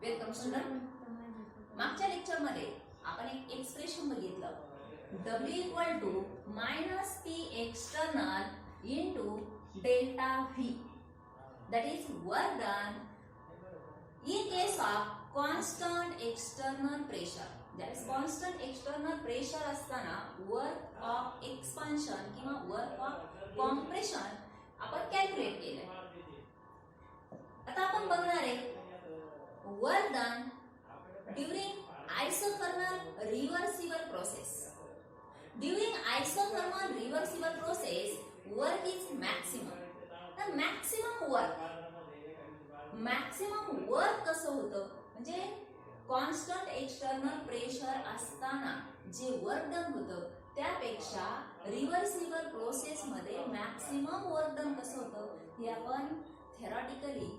Welcome student. मागच्या lecture मध्ये आपण एक एक्सप्रेशन बघितलं, W equal to minus P external into delta V, that is work done in case of constant external pressure. ज्यावेळेस constant external pressure असताना work of expansion किंवा work of compression आपण calculate केलंय. आता आपण बघणार आहे work done during isothermal reversible process. During isothermal reversible process work is maximum. तर मॅक्सिमम वर्क कसं होतं, म्हणजे कॉन्स्टंट एक्सटर्नल प्रेशर असताना जे वर्क डन होतं त्यापेक्षा रिव्हर्सिबल प्रोसेस मध्ये मॅक्सिमम वर्क डन कसं होतं हे आपण थेरॉटिकली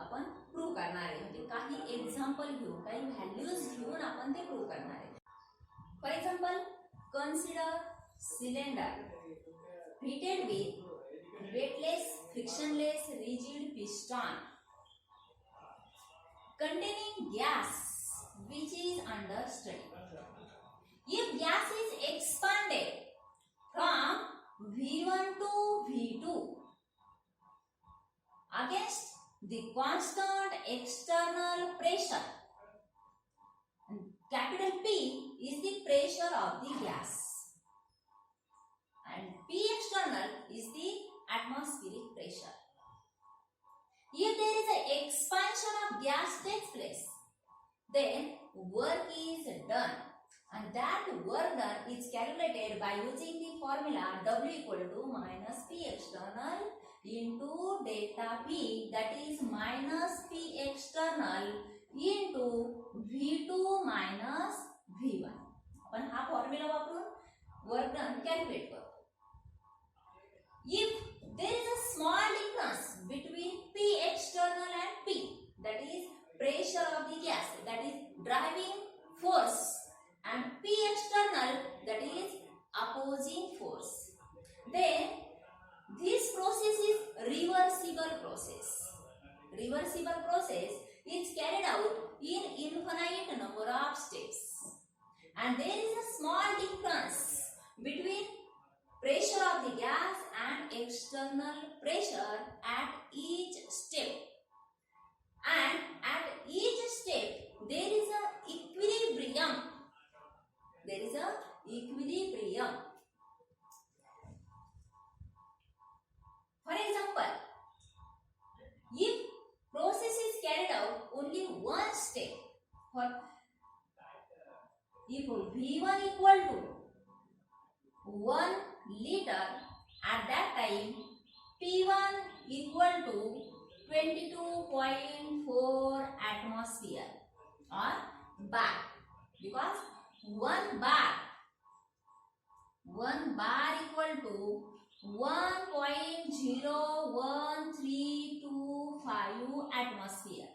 आपण प्रूव्ह करणार आहे. म्हणजे काही एक्झाम्पल घेऊन, काही व्हॅल्यूज घेऊन आपण ते प्रूव्ह करणार आहे. For example, consider cylinder fitted with weightless frictionless rigid piston containing gas which is under study. If gas is expanded from V1 to V2 against the constant external pressure, capital P is the pressure of the gas and P external is the atmospheric pressure. If there is an expansion of gas takes place, then work is done, and that work done is calculated by using the formula W equal to minus P external into delta P, that is minus P external into V2 minus V1. आपण हा formula वापरून work done calculate करतो. If there is a small difference between P external and P, that is pressure of the gas, that is driving force, and P external, that is opposing force, then this process is reversible process. Reversible process is carried out in infinite number of steps, and there is a small difference between pressure of the gas and external pressure at each step, and at each step there is a equilibrium. There is a equilibrium. For example, if process is carried out only one step, for if V1 equal to 1 liter, at that time P1 equal to 22.4 atmosphere or bar, because 1 bar equal to 1.01325 atmosphere,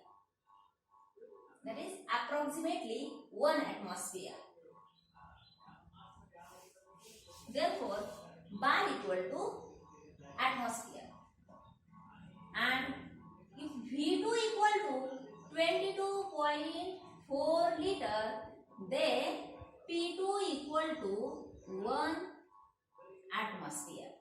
that is approximately 1 atmosphere. Therefore bar equal to atmosphere, and if V2 equal to 22.4 liter, then P2 equal to 1 atmosphere.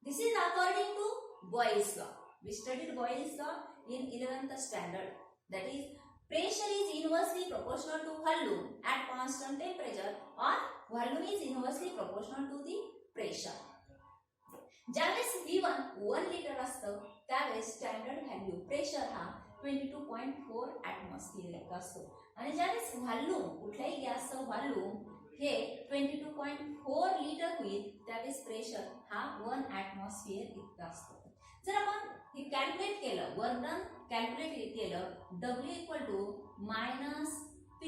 This is according to Boyle's law. We studied Boyle's law in 11th standard, that is pressure is inversely proportional to volume at constant temperature, or volume is inversely proportional to the pressure. ज्यावेळेस V1 1 litre असतं त्यावेळेस standard value pressure हा 22.4 atmosphere असतो, आणि ज्यावेळेस volume कुठल्याही गॅसचं volume हे 22.4 litre होईल त्यावेळेस प्रेशर हा 1 ॲटमॉस्फिअर इतका असतो. जर आपण हे कॅल्क्युलेट केलं, वर्क डन कॅल्क्युलेट केलं, W equal to minus P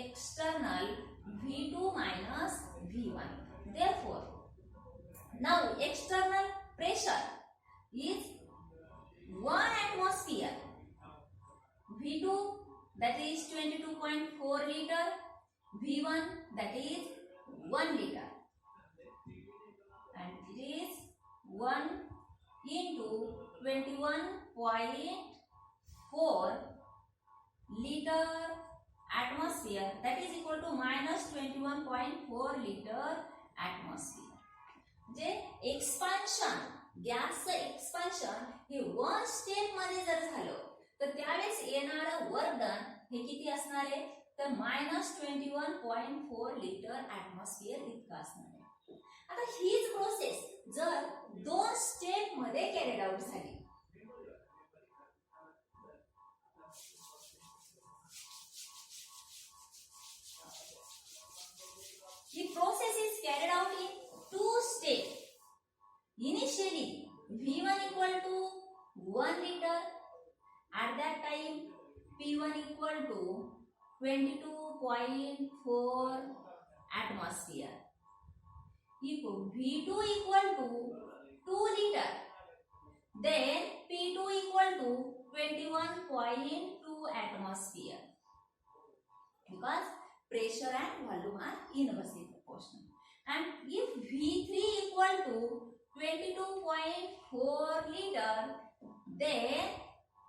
external V2 minus V1. Therefore, now external pressure is 1 atmosphere. V2, that is 22.4 liter. V1, that is 1 liter. And it is 1 into 21.4 liter atmosphere, that is equal to minus 21.4 liter atmosphere. J expansion, गॅसचं expansion hey 1 step मध्ये जर झालं तर त्यावेळेस येणारं work done हे किती असणार आहे, तर minus 21.4 लिटर ऍटमॉस्फिअर इतकं असणार आहे. आता हीच प्रोसेस जर 2 स्टेप मध्ये कॅरीड आउट झाली, the process is carried out in 2 steps. Initially V1 equal to 1 liter, at that time P1 equal to 22.4 atmosphere. If V2 equal to 2 liter, then P2 equal to 21.2 atmosphere, because pressure and volume are inversely proportional. And if V3 equal to 22.4 liter, then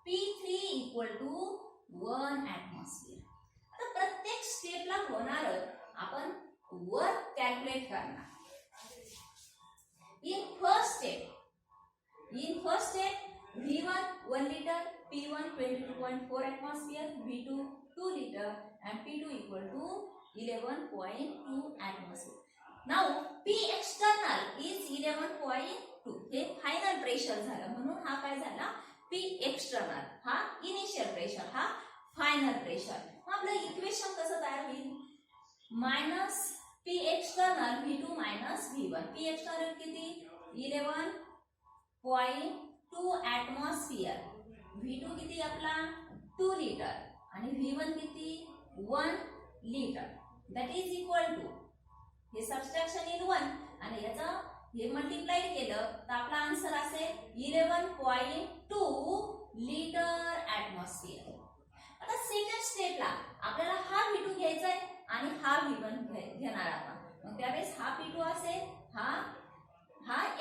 P3 equal to 1 atmosphere. आता प्रत्येक स्टेपला होणार आपण work calculate करणार. In first step V1 1 liter, P1 22.4 atmosphere, V2 2 liter and P2 equal to 11.2 atmosphere. Now P external is 11.2. हे final pressure झालं, म्हणून हा काय झाला, P external हा इनिशियल प्रेशर, हा फायनल प्रेशर. मग आपलं इक्वेशन कसं तयार होईल, minus P external V2 minus V1. P external किती, 11.2 atmosphere, V2 किती आपला 2 लिटर आणि V1 किती 1 litre, that is equal to, हे सबट्रॅक्शन इन 1 आणि याचा हे मल्टिप्लाय केलं तर आपला आन्सर असेल 11.2 लिटर ऍटमॉस्फिअर. आता सेकंड स्टेपला आपल्याला हा V2 घ्यायचा आहे आणि हा V1 घेणार आपण. मग त्यावेळेस हा P2 असेल, हा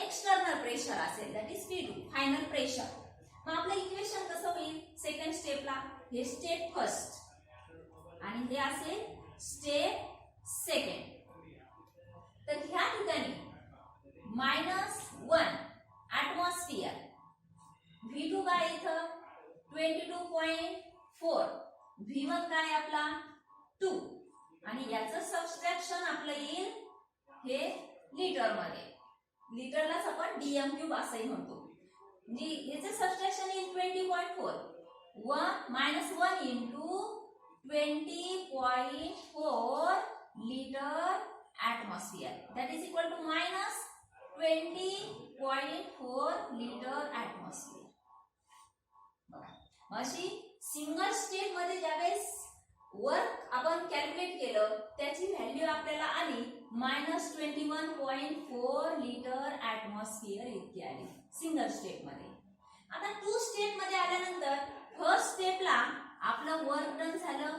एक्सटर्नल प्रेशर असेल, that is P2 final pressure. मग आपलं इक्वेशन कसं होईल, सेकंड स्टेपला हे स्टेप फर्स्ट आणि हे असेल स्टेप सेकंड. तर ह्या ठिकाणी -1 ऍटमॉस्फिअर, V2 काय इथं 22.4, V1 काय आपला 2 आणि याचं सबट्रॅक्शन आपलं येईल हे लिटर मध्ये. लिटरलाच आपण डीएम क्यूब असंही म्हणतो. जी याचं सबट्रॅक्शन येईल 20.4, 1 into 20.4 liter atmosphere, that is equal to minus 20.4 liter atmosphere. अशी सिंगल स्टेप मध्ये ज्यावेळेस वर्क आपण कॅल्क्युलेट केलं त्याची व्हॅल्यू आपल्याला आली -21.4 लिटर ऍटमॉस्फिअर इतकी आली सिंगल स्टेप मध्ये. आता 2 स्टेप मध्ये आल्यानंतर फर्स्ट स्टेपला आपलं वर्क डन झालं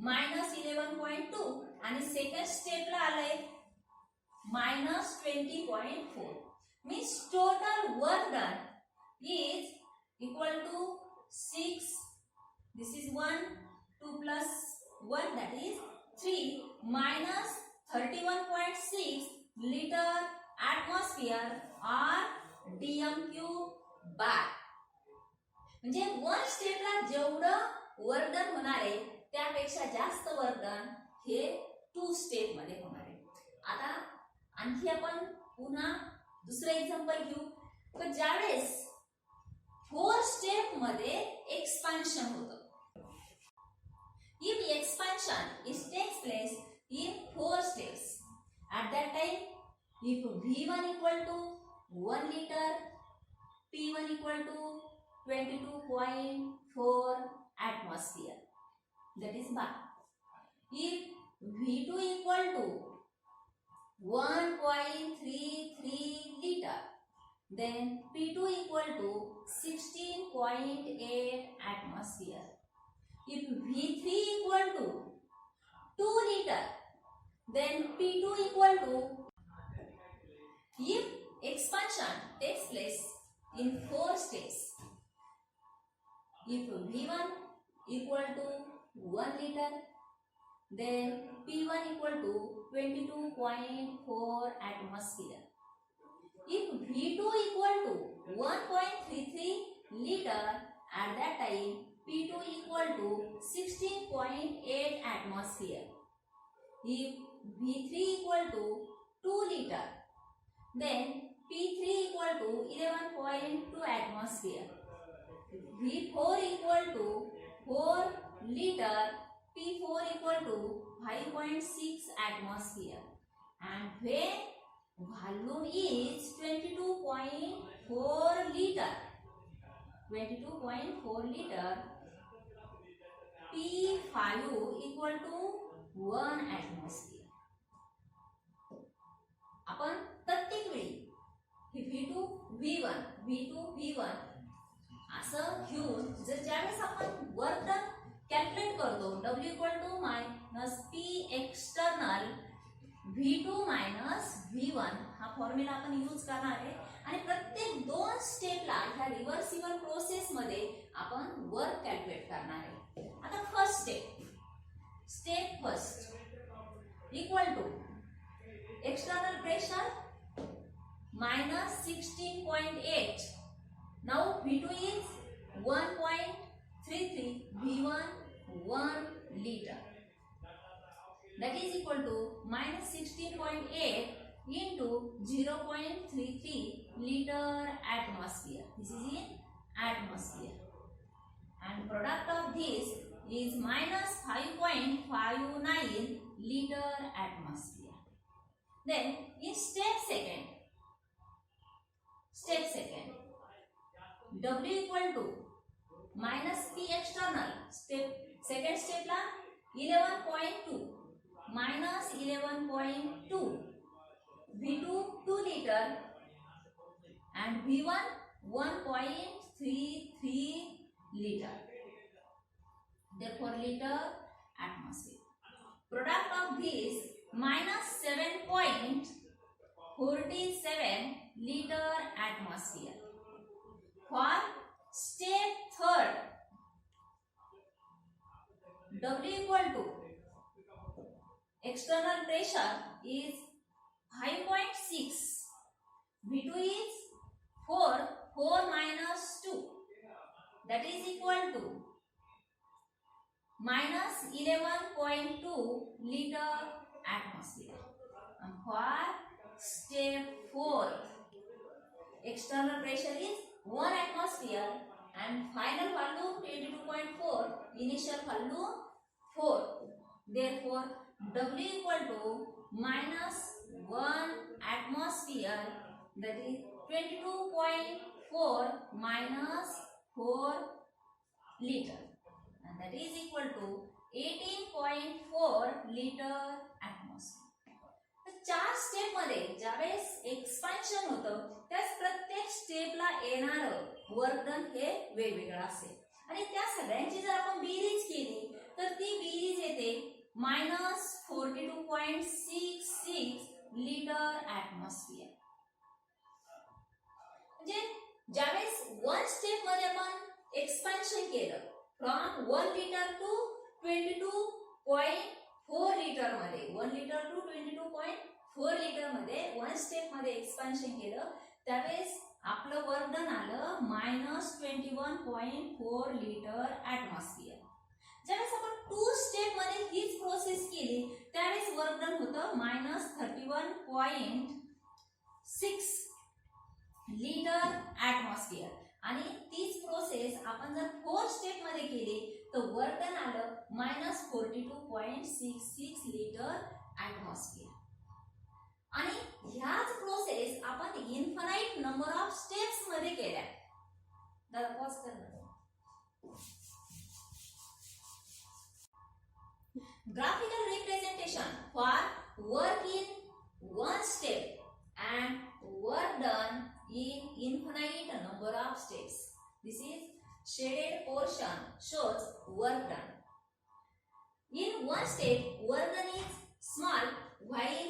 -11.2 आणि सेकंड स्टेपला आलंय -20.4. Means total work done is equal to 6. This is 1, 2 plus 1, that is 3 minus 31.6 liter atmosphere or DMQ bar. म्हणजे 1 स्टेपला जेवढं वर्क डन होणार आहे त्यापेक्षा जास्त वर्क डन हे 2 स्टेप मध्ये होणार आहे. आता आणखी आपण पुन्हा दुसरं एक्झाम्पल घेऊ. तर ज्यावेळेस 4 स्टेप मध्ये एक्सपान्शन होतं, if expansion takes place in 4 steps, at that time if V1 equal to 1 liter, P1 equal to 22.4 atmosphere, that is bar. If V2 equal to 1.33 liter, then P2 equal to 16.8 atmosphere. If V3 equal to 2 liter, then P2 equal to, if expansion takes place in 4 steps, if V1 equal to 1 liter. Then P1 equal to 22.4 atmosphere. If V2 equal to 1.33 liter, at that time P2 equal to 16.8 atmosphere. If V3 equal to 2 liter, then P3 equal to 11.2 atmosphere. V4 equal to 4 liter, P4 equal to 5.6 atmosphere. And when volume is 22.4 liter, P5 equal to 1 atmosphere. आपण प्रत्येक वेळी V2 V1 असं घेऊन जर ज्यावेळेस आपण work done calculate करतो W equal to minus P external V2 minus V1 हा फॉर्म्युला आपण यूज करणार आहे आणि प्रत्येक दोन स्टेपला ह्या रिव्हर्सिबल प्रोसेस मध्ये आपण वर्क कॅल्क्युलेट करणार आहे. आता first step first equal to external pressure minus 16.8. Now V2 is 1.33, V1 1 liter. That is equal to minus 16.8 into 0.33 liter atmosphere. This is in atmosphere. And product of this is minus 5.59 liter atmosphere. Then in step second, W equal to minus P external, second step la 11.2 minus 11.2, V2 2 liter and V1 1.33 liter. Therefore liter atmosphere. Product of this minus 7.47 liter atmosphere. For step third, W equal to external pressure is 5.6, V2 is 4 minus 2, that is equal to minus 11.2 liter atmosphere. And for step 4, external pressure is 1 atmosphere and final value 22.4, initial value 4. Therefore W equal to minus 1 atmosphere, that is 22.4 minus 4 liter, and that is equal to 18.4 liter atmosphere. चार step मध्ये ज्यावेळेस expansion होतं त्यास प्रत्येक स्टेपला येणारं work done हे वेगवेगळं असेल आणि त्या सगळ्यांची जर आपण बेरीज केली तर ती बेरीज येते minus 42.66 liter atmosphere. म्हणजे ज्यावेळेस वन स्टेप मध्ये आपण एक्सपान्शन केलं फ्रॉम 1 liter to 22.4 liter मध्ये 1 liter to 22.4 liter मध्ये वन स्टेप मध्ये एक्सपान्शन केलं त्यावेळेस आपलं वर्क डन आलं -21.4 liter atmosphere. ज्यावेळेस आपण टू स्टेप मध्ये हीच प्रोसेस केली त्यावेळेस वर्क डन होतं -31.6 liter atmosphere आणि तीच प्रोसेस आपण जर 4 स्टेप मध्ये केली तर वर्क डन आलं -42.66 liter atmosphere. आणि ह्याच प्रोसेस आपण इन्फानाइट नंबर ऑफ स्टेप्स मध्ये केल्या. जरा पॉज कर. Graphical representation for work in one step and work done in infinite number of steps. This is shaded portion shows work done. In one step, work done is small, while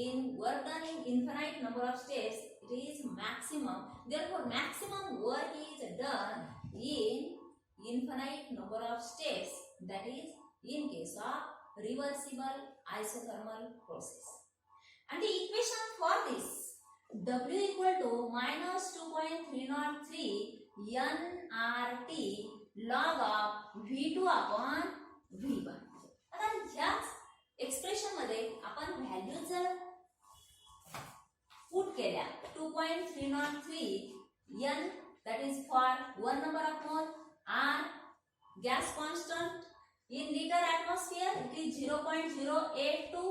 in work done in infinite number of steps, it is maximum. Therefore, maximum work is done in infinite number of steps. That is in case of reversible isothermal process. And the equation for this, W equal to minus 2.303 nRT log of V2 upon V1. आता ह्याच expression मध्ये आपण value जर put केल्या 2.303 n that is for 1 number of mole, R gas constant in liter atmosphere it is 0.082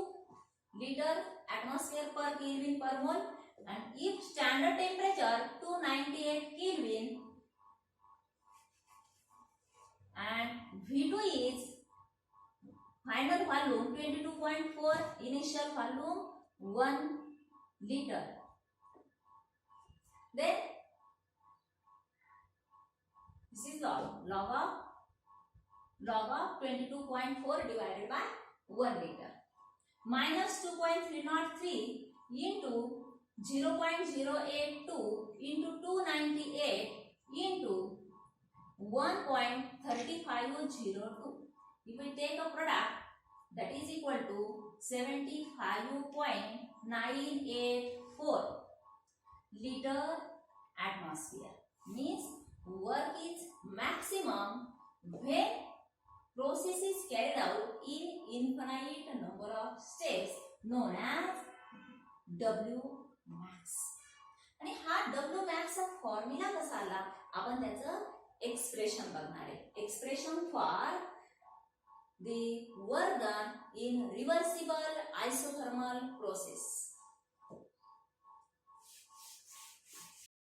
liter atmosphere per Kelvin per mole, and if standard temperature 298 Kelvin and V2 is final volume 22.4, initial volume 1 liter, then this is log of 22.4 divided by 1 liter minus 2.303 into 0.082 into 298 into 1.3502. If we take a product, that is equal to 75.984 liter atmosphere. Means work is maximum when process is carried out in infinite number of steps known as W max. आणि हा W max चा formula कसा आला आपण त्याचं expression बघणार आहे. Expression for the work done in reversible isothermal process.